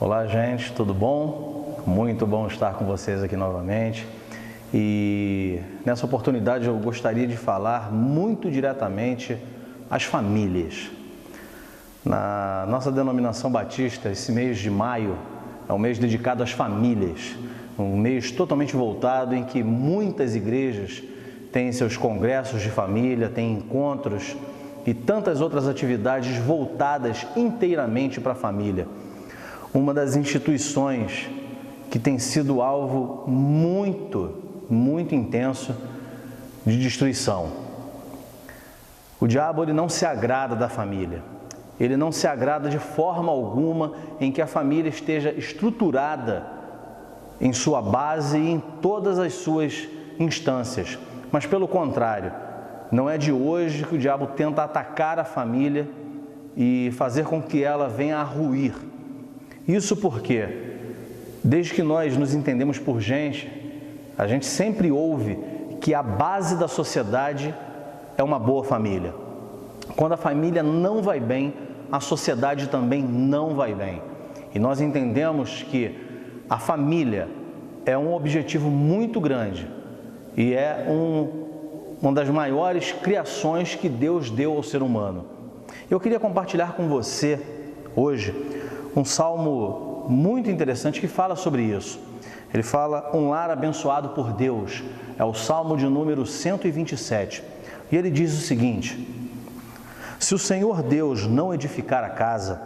Olá, gente, tudo bom? Muito bom estar com vocês aqui novamente. E nessa oportunidade eu gostaria de falar muito diretamente às famílias. Na nossa denominação batista, esse mês de maio é um mês dedicado às famílias, um mês totalmente voltado em que muitas igrejas têm seus congressos de família, têm encontros e tantas outras atividades voltadas inteiramente para a família. Uma das instituições que tem sido alvo muito intenso de destruição. O diabo ele não se agrada da família. Ele não se agrada de forma alguma em que a família esteja estruturada em sua base e em todas as suas instâncias. Mas pelo contrário, não é de hoje que o diabo tenta atacar a família e fazer com que ela venha a ruir. Isso porque, desde que nós nos entendemos por gente, a gente sempre ouve que a base da sociedade é uma boa família. Quando a família não vai bem, a sociedade também não vai bem. E nós entendemos que a família é um objetivo muito grande e é uma das maiores criações que Deus deu ao ser humano. Eu queria compartilhar com você hoje um salmo muito interessante que fala sobre isso. Ele fala um lar abençoado por Deus. É o salmo de número 127. E ele diz o seguinte: se o Senhor Deus não edificar a casa,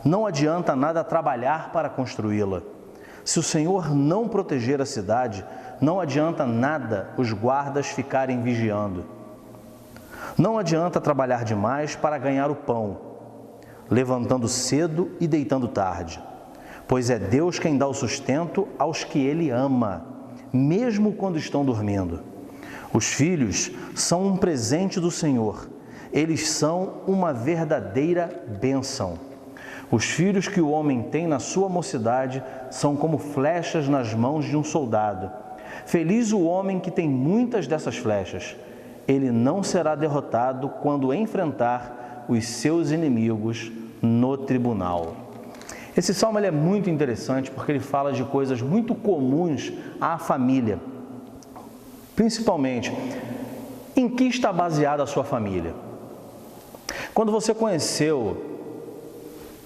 não adianta nada trabalhar para construí-la. Se o Senhor não proteger a cidade, não adianta nada os guardas ficarem vigiando. Não adianta trabalhar demais para ganhar o pão, levantando cedo e deitando tarde, pois é Deus quem dá o sustento aos que Ele ama, mesmo quando estão dormindo. Os filhos são um presente do Senhor, eles são uma verdadeira bênção. Os filhos que o homem tem na sua mocidade são como flechas nas mãos de um soldado. Feliz o homem que tem muitas dessas flechas. Ele não será derrotado quando enfrentar os seus inimigos no tribunal. Esse salmo ele é muito interessante porque ele fala de coisas muito comuns à família. Principalmente, em que está baseada a sua família? Quando você conheceu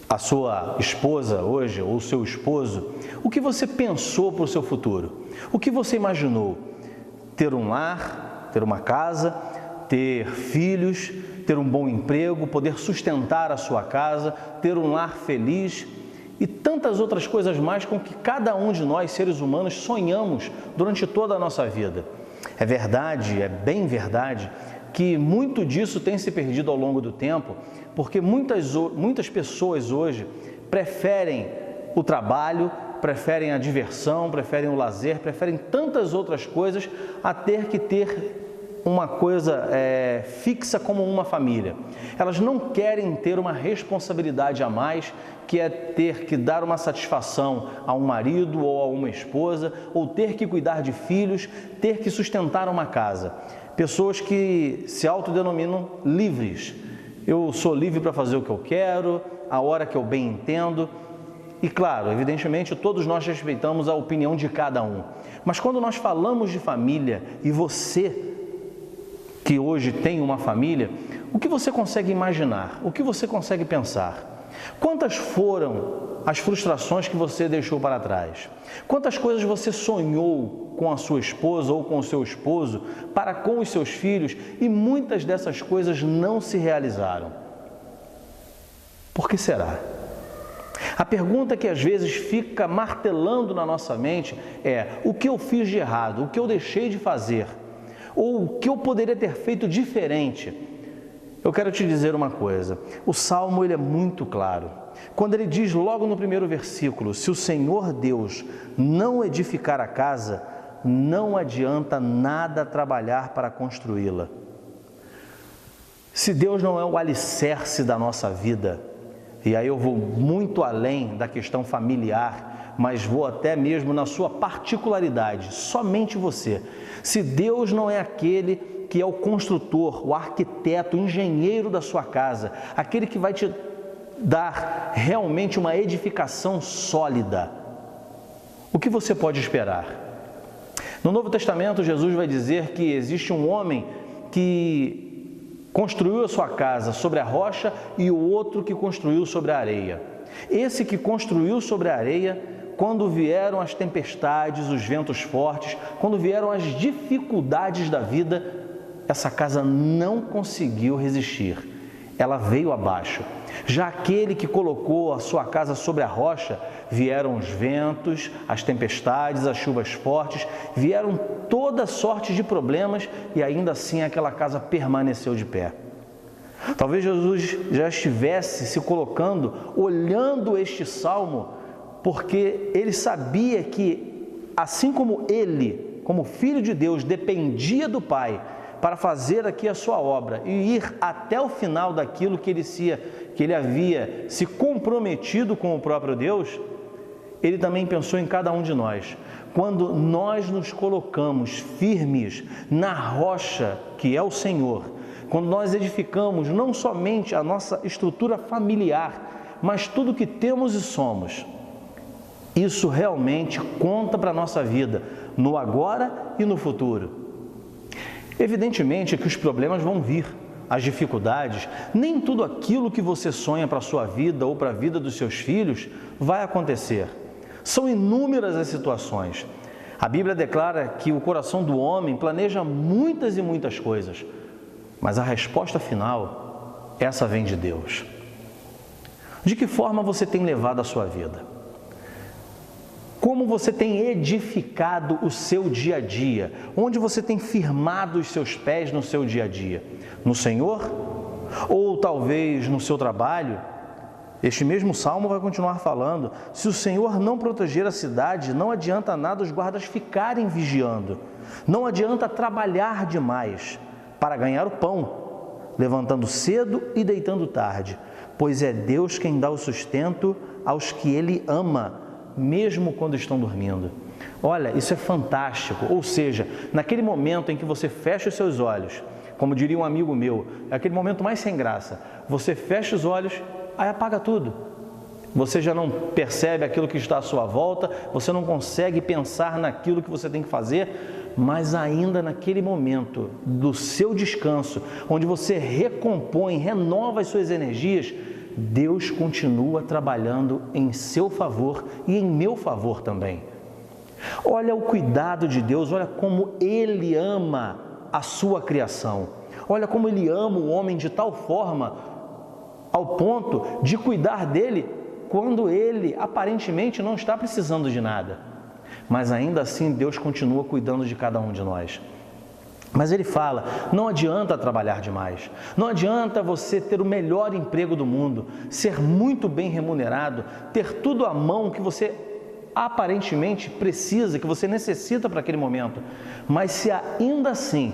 a sua esposa hoje, ou o seu esposo, o que você pensou para o seu futuro? O que você imaginou? Ter um lar, ter uma casa, ter filhos, ter um bom emprego, poder sustentar a sua casa, ter um lar feliz e tantas outras coisas mais com que cada um de nós, seres humanos, sonhamos durante toda a nossa vida. É verdade, é bem verdade, que muito disso tem se perdido ao longo do tempo, porque muitas pessoas hoje preferem o trabalho, preferem a diversão, preferem o lazer, preferem tantas outras coisas a ter que ter uma coisa fixa como uma família. Elas não querem ter uma responsabilidade a mais, que é ter que dar uma satisfação a um marido ou a uma esposa, ou ter que cuidar de filhos, ter que sustentar uma casa. Pessoas que se autodenominam livres. Eu sou livre para fazer o que eu quero, a hora que eu bem entendo. E claro, evidentemente, todos nós respeitamos a opinião de cada um. Mas quando nós falamos de família, e você que hoje tem uma família, o que você consegue imaginar? O que você consegue pensar? Quantas foram as frustrações que você deixou para trás? Quantas coisas você sonhou com a sua esposa ou com o seu esposo, para com os seus filhos, e muitas dessas coisas não se realizaram? Por que será? A pergunta que às vezes fica martelando na nossa mente é: o que eu fiz de errado? O que eu deixei de fazer? Ou o que eu poderia ter feito diferente? Eu quero te dizer uma coisa, o Salmo ele é muito claro. Quando ele diz logo no primeiro versículo: se o Senhor Deus não edificar a casa, não adianta nada trabalhar para construí-la. Se Deus não é o alicerce da nossa vida, e aí eu vou muito além da questão familiar, mas vou até mesmo na sua particularidade, somente você. Se Deus não é aquele que é o construtor, o arquiteto, o engenheiro da sua casa, aquele que vai te dar realmente uma edificação sólida, o que você pode esperar? No Novo Testamento, Jesus vai dizer que existe um homem que construiu a sua casa sobre a rocha e o outro que construiu sobre a areia. Esse que construiu sobre a areia, quando vieram as tempestades, os ventos fortes, quando vieram as dificuldades da vida, essa casa não conseguiu resistir. Ela veio abaixo. Já aquele que colocou a sua casa sobre a rocha, vieram os ventos, as tempestades, as chuvas fortes, vieram toda sorte de problemas e ainda assim aquela casa permaneceu de pé. Talvez Jesus já estivesse se colocando, olhando este salmo, porque ele sabia que, assim como ele, como Filho de Deus, dependia do Pai para fazer aqui a sua obra e ir até o final daquilo que ele havia se comprometido com o próprio Deus, ele também pensou em cada um de nós. Quando nós nos colocamos firmes na rocha que é o Senhor, quando nós edificamos não somente a nossa estrutura familiar, mas tudo que temos e somos, isso realmente conta para a nossa vida, no agora e no futuro. Evidentemente que os problemas vão vir, as dificuldades, nem tudo aquilo que você sonha para a sua vida ou para a vida dos seus filhos vai acontecer. São inúmeras as situações. A Bíblia declara que o coração do homem planeja muitas e muitas coisas, mas a resposta final, essa vem de Deus. De que forma você tem levado a sua vida? Como você tem edificado o seu dia a dia? Onde você tem firmado os seus pés no seu dia a dia? No Senhor? Ou talvez no seu trabalho? Este mesmo salmo vai continuar falando: se o Senhor não proteger a cidade, não adianta nada os guardas ficarem vigiando. Não adianta trabalhar demais para ganhar o pão, levantando cedo e deitando tarde, pois é Deus quem dá o sustento aos que Ele ama, mesmo quando estão dormindo. Olha, isso é fantástico. Ou seja, naquele momento em que você fecha os seus olhos, como diria um amigo meu, é aquele momento mais sem graça, você fecha os olhos, aí apaga tudo. Você já não percebe aquilo que está à sua volta, você não consegue pensar naquilo que você tem que fazer, mas ainda naquele momento do seu descanso, onde você recompõe, renova as suas energias, Deus continua trabalhando em seu favor e em meu favor também. Olha o cuidado de Deus, olha como Ele ama a sua criação. Olha como Ele ama o homem de tal forma, ao ponto de cuidar dele quando ele aparentemente não está precisando de nada. Mas ainda assim Deus continua cuidando de cada um de nós. Mas Ele fala, não adianta trabalhar demais, não adianta você ter o melhor emprego do mundo, ser muito bem remunerado, ter tudo à mão que você aparentemente precisa, que você necessita para aquele momento, mas se ainda assim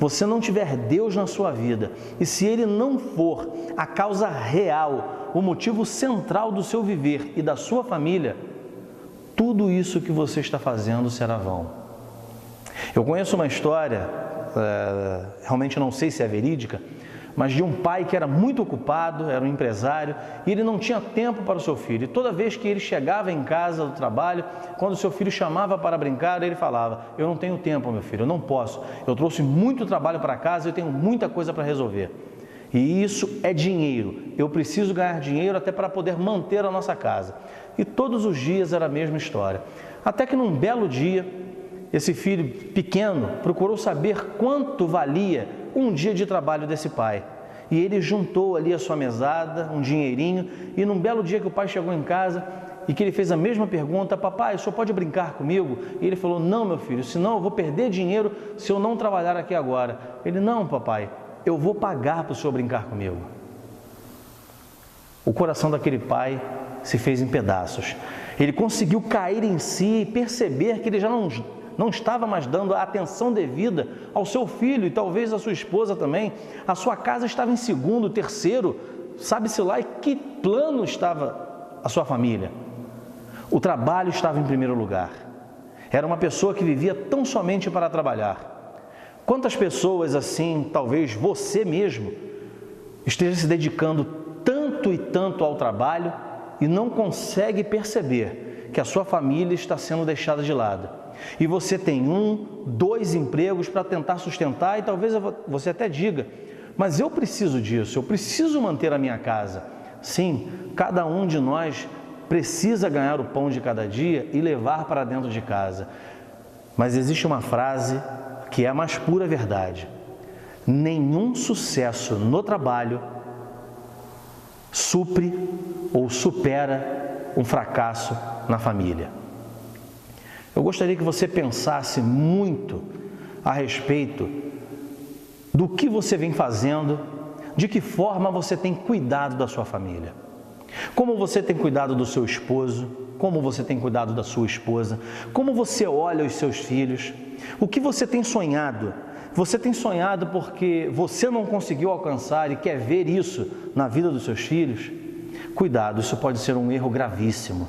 você não tiver Deus na sua vida e se Ele não for a causa real, o motivo central do seu viver e da sua família, tudo isso que você está fazendo será vão. Eu conheço uma história, realmente não sei se é verídica, mas de um pai que era muito ocupado, era um empresário, e ele não tinha tempo para o seu filho. E toda vez que ele chegava em casa do trabalho, quando o seu filho chamava para brincar, ele falava, eu não tenho tempo, meu filho, eu não posso. Eu trouxe muito trabalho para casa e eu tenho muita coisa para resolver. E isso é dinheiro. Eu preciso ganhar dinheiro até para poder manter a nossa casa. E todos os dias era a mesma história. Até que num belo dia, esse filho pequeno procurou saber quanto valia um dia de trabalho desse pai. E ele juntou ali a sua mesada, um dinheirinho, e num belo dia que o pai chegou em casa e que ele fez a mesma pergunta, papai, o senhor pode brincar comigo? E ele falou, não, meu filho, senão eu vou perder dinheiro se eu não trabalhar aqui agora. Ele, não, papai, eu vou pagar para o senhor brincar comigo. O coração daquele pai se fez em pedaços. Ele conseguiu cair em si e perceber que ele já não estava mais dando a atenção devida ao seu filho e talvez à sua esposa também. A sua casa estava em segundo, terceiro, sabe-se lá em que plano estava a sua família. O trabalho estava em primeiro lugar. Era uma pessoa que vivia tão somente para trabalhar. Quantas pessoas assim, talvez você mesmo, esteja se dedicando tanto tanto e tanto ao trabalho e não consegue perceber que a sua família está sendo deixada de lado. E você tem 1, 2 empregos para tentar sustentar e talvez você até diga, mas eu preciso disso, eu preciso manter a minha casa. Sim, cada um de nós precisa ganhar o pão de cada dia e levar para dentro de casa. Mas existe uma frase que é a mais pura verdade: nenhum sucesso no trabalho supre ou supera um fracasso na família. Eu gostaria que você pensasse muito a respeito do que você vem fazendo, de que forma você tem cuidado da sua família. Como você tem cuidado do seu esposo, como você tem cuidado da sua esposa, como você olha os seus filhos, o que você tem sonhado. Você tem sonhado porque você não conseguiu alcançar e quer ver isso na vida dos seus filhos? Cuidado, isso pode ser um erro gravíssimo.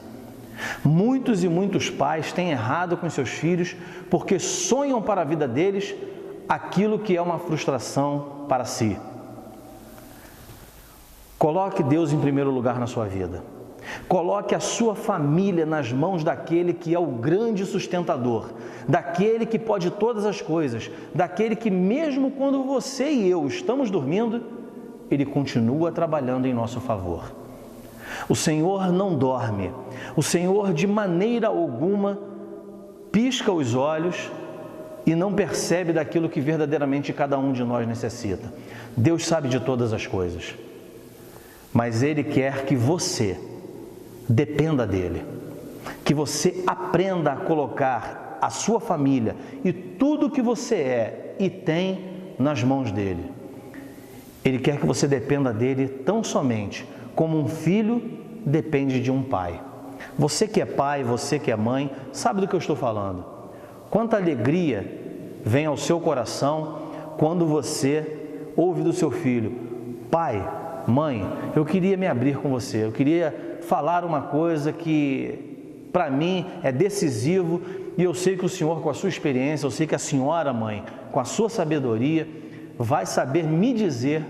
Muitos e muitos pais têm errado com seus filhos porque sonham para a vida deles aquilo que é uma frustração para si. Coloque Deus em primeiro lugar na sua vida. Coloque a sua família nas mãos daquele que é o grande sustentador, daquele que pode todas as coisas, daquele que mesmo quando você e eu estamos dormindo, Ele continua trabalhando em nosso favor. O Senhor não dorme, o Senhor de maneira alguma pisca os olhos e não percebe daquilo que verdadeiramente cada um de nós necessita. Deus sabe de todas as coisas, mas Ele quer que você dependa dEle, que você aprenda a colocar a sua família e tudo que você é e tem nas mãos dEle. Ele quer que você dependa dEle tão somente como um filho depende de um pai. Você que é pai, você que é mãe, sabe do que eu estou falando. Quanta alegria vem ao seu coração quando você ouve do seu filho: pai, mãe, eu queria me abrir com você, eu queria falar uma coisa que para mim é decisivo e eu sei que o Senhor, com a sua experiência, eu sei que a senhora mãe, com a sua sabedoria, vai saber me dizer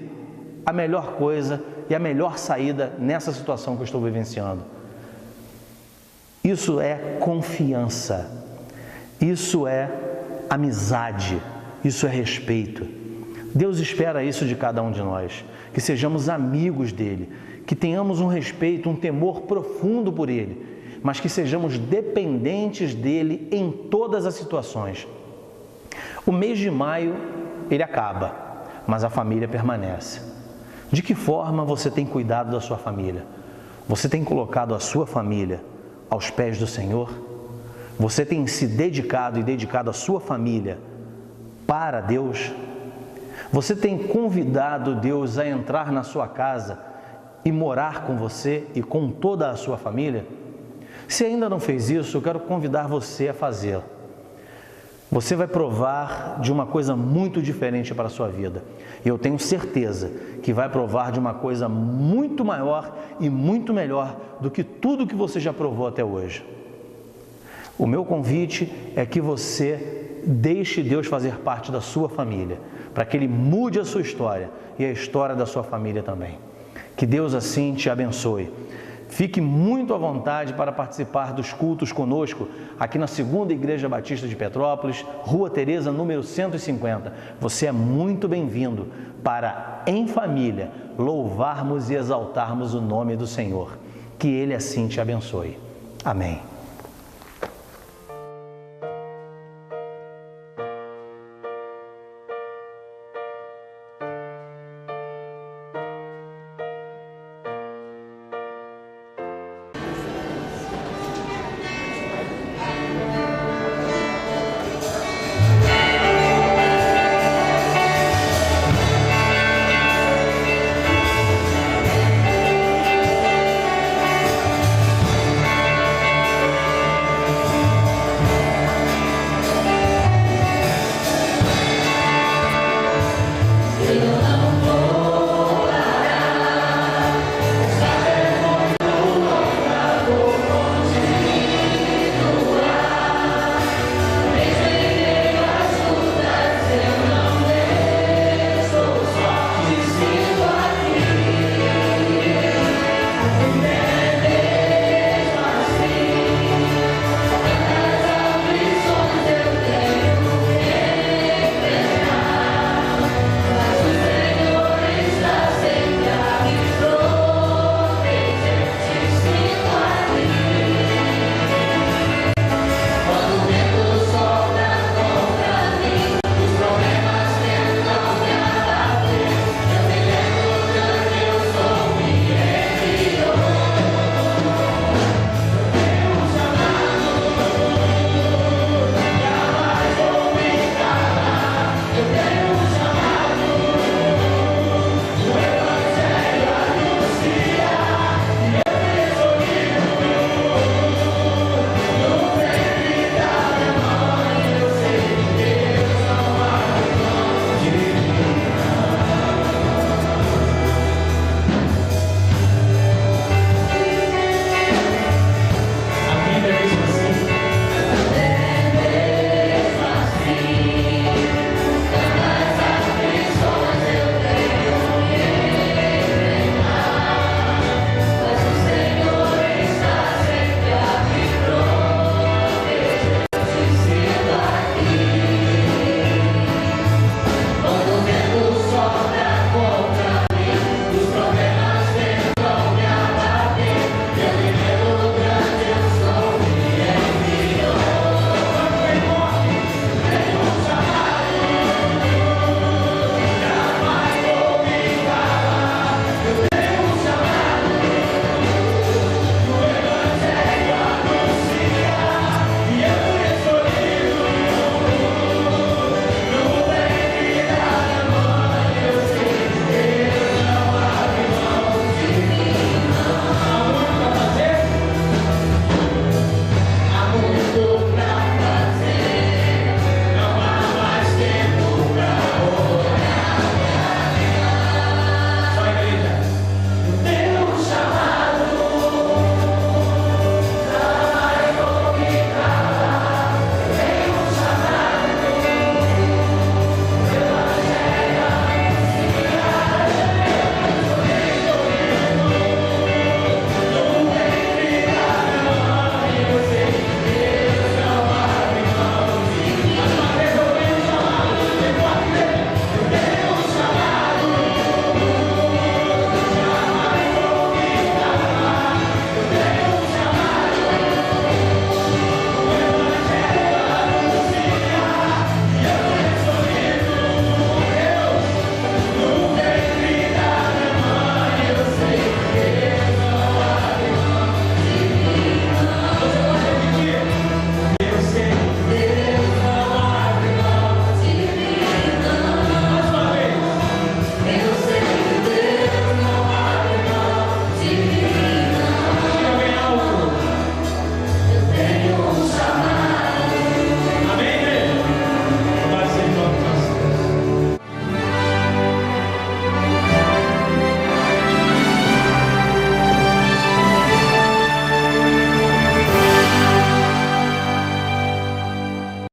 a melhor coisa e a melhor saída nessa situação que eu estou vivenciando. Isso é confiança, isso é amizade, isso é respeito. Deus espera isso de cada um de nós, que sejamos amigos dEle, que tenhamos um respeito, um temor profundo por Ele, mas que sejamos dependentes dEle em todas as situações. O mês de maio, ele acaba, mas a família permanece. De que forma você tem cuidado da sua família? Você tem colocado a sua família aos pés do Senhor? Você tem se dedicado e dedicado a sua família para Deus? Você tem convidado Deus a entrar na sua casa e morar com você e com toda a sua família? Se ainda não fez isso, eu quero convidar você a fazê-lo. Você vai provar de uma coisa muito diferente para a sua vida. E eu tenho certeza que vai provar de uma coisa muito maior e muito melhor do que tudo que você já provou até hoje. O meu convite é que você deixe Deus fazer parte da sua família, para que Ele mude a sua história e a história da sua família também. Que Deus assim te abençoe. Fique muito à vontade para participar dos cultos conosco aqui na 2ª Igreja Batista de Petrópolis, Rua Tereza, número 150. Você é muito bem-vindo para, em família, louvarmos e exaltarmos o nome do Senhor. Que Ele assim te abençoe. Amém.